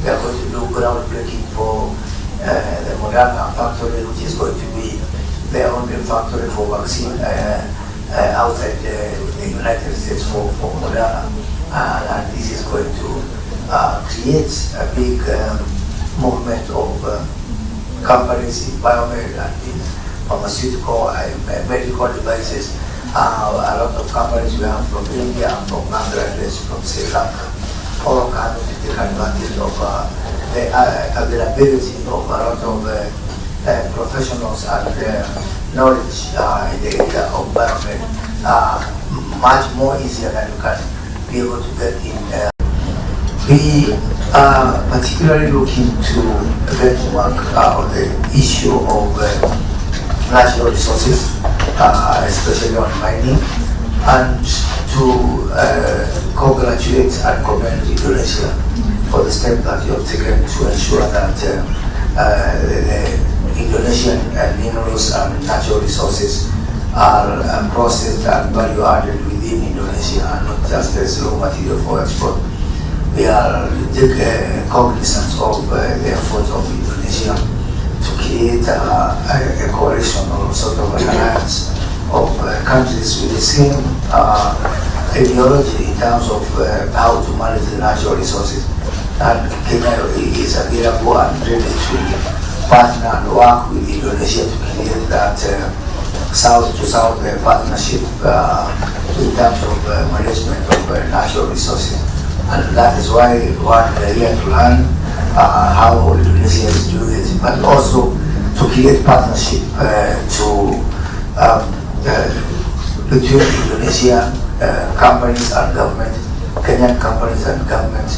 We are going to do groundbreaking for the Moderna factory, which is going to be the only factory for vaccine outside the United States for Moderna. And this is going to create a big movement of companies in biomed and in pharmaceutical and medical devices. A lot of companies we have from India, from Bangladesh, from Sri Lanka, all coming to take advantage of the availability of a lot of professionals and knowledge in the area of biomed, much more easier than you can be able to get in. We are particularly looking to benchmark the issue of natural resources, especially on mining, and to congratulate and commend Indonesia for the step that you have taken to ensure that the Indonesian minerals and natural resources are processed and value added within Indonesia and not just as raw material for export. We are cognizant of the efforts of Indonesia to create a coalition or sort of an alliance of countries with the same ideology in terms of how to manage the natural resources. And Kenya is available and ready to partner and work with Indonesia to create that south-to-south partnership in terms of management of natural resources. And that is why we want here to learn how Indonesia is doing it, but also to create partnership between Indonesia companies and government, Kenyan companies and government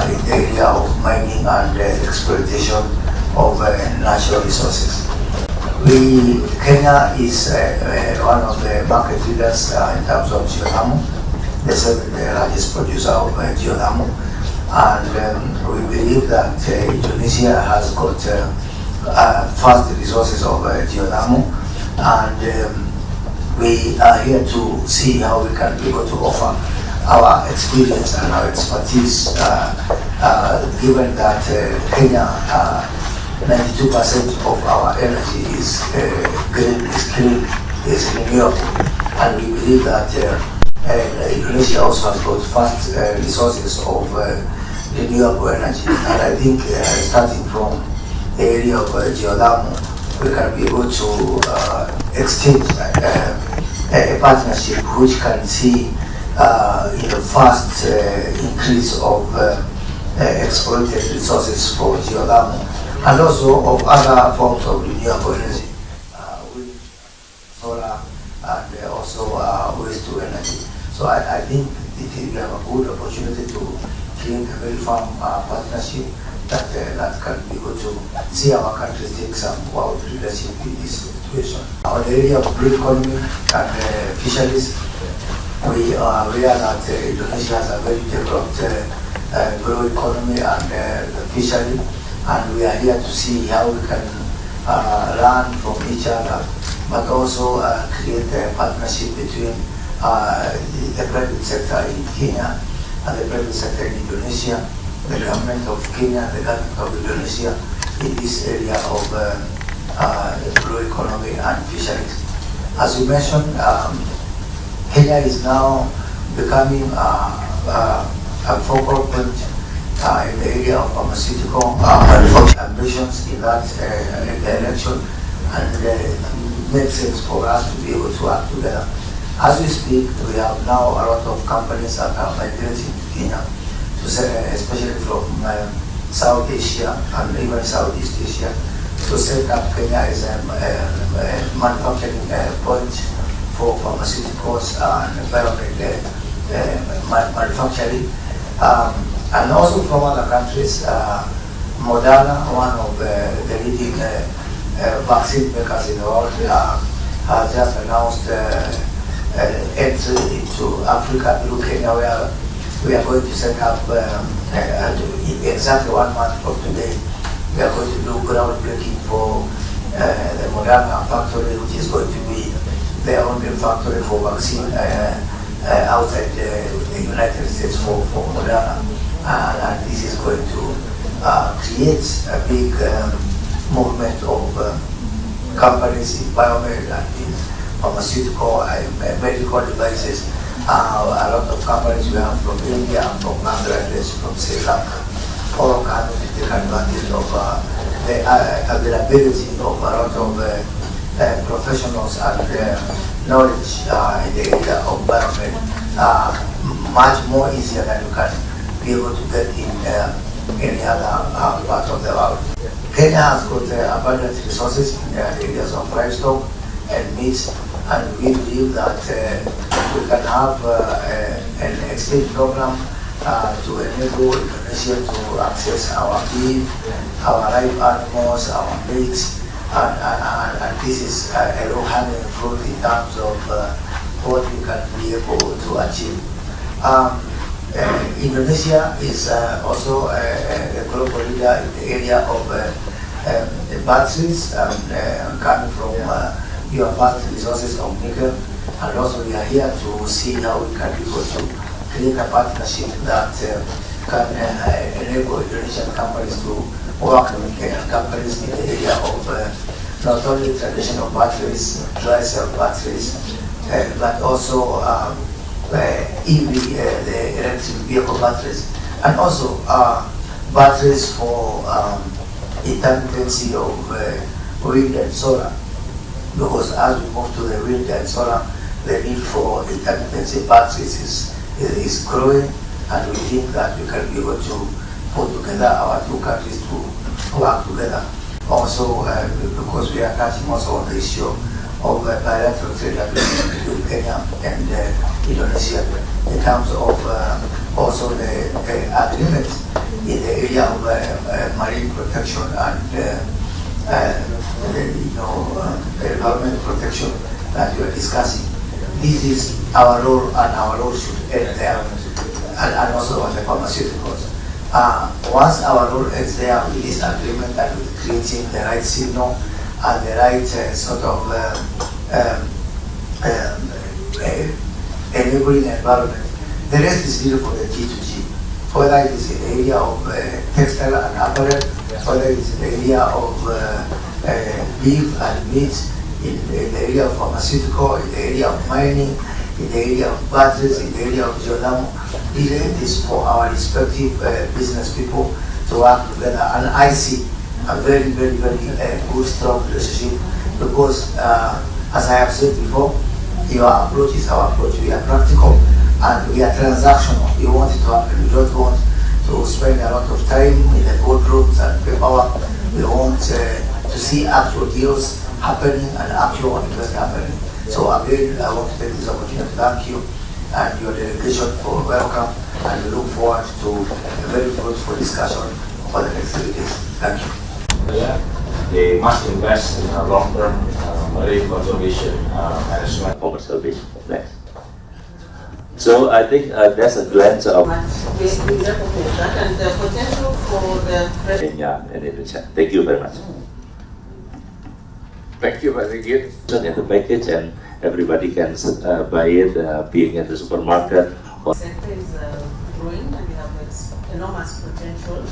in the area of mining and exploitation of natural resources. Kenya is one of the market leaders in terms of geothermal, the second largest producer of geothermal, and we believe that Indonesia has got vast resources of geothermal, and we are here to see how we can be able to offer our experience and our expertise, given that Kenya, 92% of our energy is green, is renewable, and we believe that Indonesia also has got vast resources of renewable energy, and I think starting from the area of geothermal, we can be able to exchange a partnership which can see fast increase of exploited resources for geothermal and also of other forms of renewable energy, wind, solar, and also waste to energy. So I think we have a good opportunity to create a very firm partnership that can be able to see our country take some world leadership in this situation. On the area of blue economy and fisheries, we are aware that Indonesia has a very developed blue economy and fishery, and we are here to see how we can learn from each other, but also create a partnership between the private sector in Kenya and the private sector in Indonesia, the government of Kenya, the government of Indonesia in this area of blue economy and fisheries. As you mentioned, Kenya is now becoming a focal point in the area of pharmaceutical ambitions in that direction, and it makes sense for us to be able to work together. As we speak, we have now a lot of companies that are migrating to Kenya, especially from South Asia and even Southeast Asia, to set up Kenya as a manufacturing point for pharmaceuticals and biomed manufacturing, and also from other countries. Moderna, one of the leading vaccine makers in the world, has just announced entry into Africa through Kenya, where we are going to set up exactly 1 month from today. We are going to do groundbreaking for the Moderna factory, which is going to be the only factory for vaccine outside the United States for Moderna, and this is going to create a big movement of companies in biomed and in pharmaceutical and medical devices. A lot of companies we have from India, from Bangladesh, from Sri Lanka, all coming to take advantage of the availability of a lot of professionals and knowledge in the area of biomed, much more easier than you can be able to get in any other part of the world. Kenya has got abundant resources in the areas of livestock and meat, and we believe that we can have an exchange program to enable Indonesia to access our beef, our live animals, our meat, and this is a low-hanging fruit in terms of what we can be able to achieve. Indonesia is also a global leader in the area of batteries, coming from your vast resources of nickel, and also we are here to see how we can be able to create a partnership that can enable Indonesian companies to work with Kenyan companies in the area of not only traditional batteries, dry cell batteries, but also EV, the electric vehicle batteries, and also batteries for intermittency of wind and solar. Because as we move to the wind and solar, the need for intermittency batteries is growing, and we think that we can be able to put together our two countries to work together. Also, because we are touching also on the issue of bilateral trade agreement between Kenya and Indonesia in terms of also the agreement in the area of marine protection and the environment protection that we are discussing. This is our role, and our role should end there, and also on the pharmaceuticals. Once our role ends there with this agreement and with creating the right signal and the right sort of enabling environment, the rest is really for the G2G. Whether it is in the area of textile and apparel, whether it is in the area of beef and meat, in the area of pharmaceutical, in the area of mining, in the area of batteries, in the area of geothermal. It is for our respective business people to work together, and I see a very, very, very good, strong relationship because, as I have said before, your approach is our approach. We are practical and we are transactional. We want it to happen. We don't want to spend a lot of time in the boardrooms and paperwork. We want to see actual deals happening and actual investment happening. So again, I want to take this opportunity to thank you and your delegation for welcome, and we look forward to a very fruitful discussion for the next 3 days. Thank you. They must invest in a long-term marine conservation management for service. Next. So I think that's a glance of We recognize that and the potential for the Kenya and Indonesia. Thank you very much. Thank you, very good. In the package, and everybody can buy it, being at the supermarket. The sector is growing and we have enormous potential.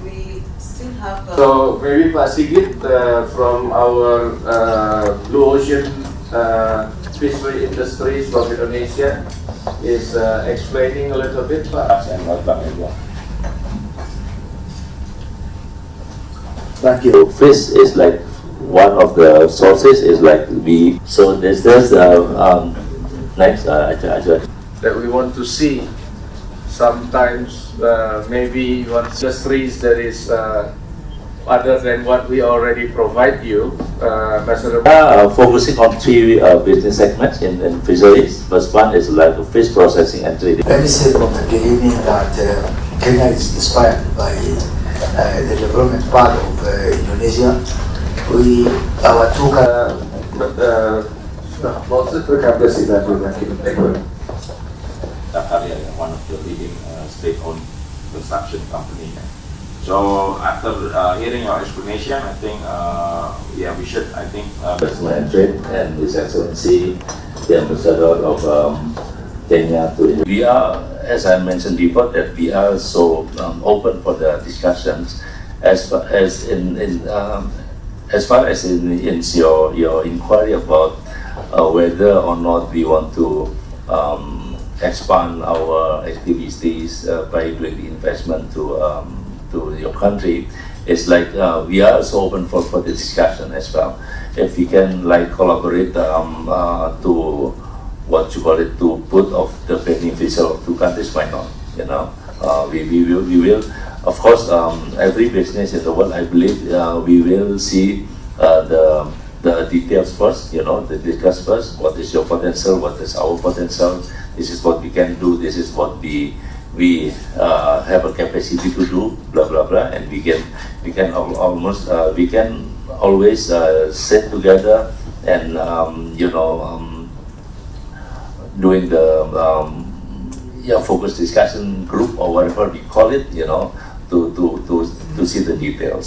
We still have. So maybe Pak Sigit from our Blue Ocean fishery industries from Indonesia is explaining a little bit, Pak. Thank you. Fish is like one of the sources. Is like we. So there's next. That we want to see. Sometimes maybe one industries that is other than what we already provide you. Focusing on three business segments in fisheries. First one is like fish processing and trading. Let me say from the beginning that Kenya is inspired by the development part of Indonesia. Our two one of the leading state-owned construction company. So after hearing your explanation, I think yeah, we should. I think Personal trade and His Excellency, the Ambassador of Kenya to Indonesia. We are as I mentioned before, that we are so open for the discussions as far as in your inquiry about whether or not we want to expand our activities by doing the investment to your country. It's like we are so open for the discussion as well. If we can like collaborate to what you call it, to put of the beneficial of two countries, why not? You know, we will. Of course, every business in the world, I believe, we will see the details first. You know, the discuss first. What is your potential? What is our potential? This is what we can do. This is what we have a capacity to do. Blah blah blah. And we can almost we can always sit together and doing the focus discussion group or whatever we call it, to see the details.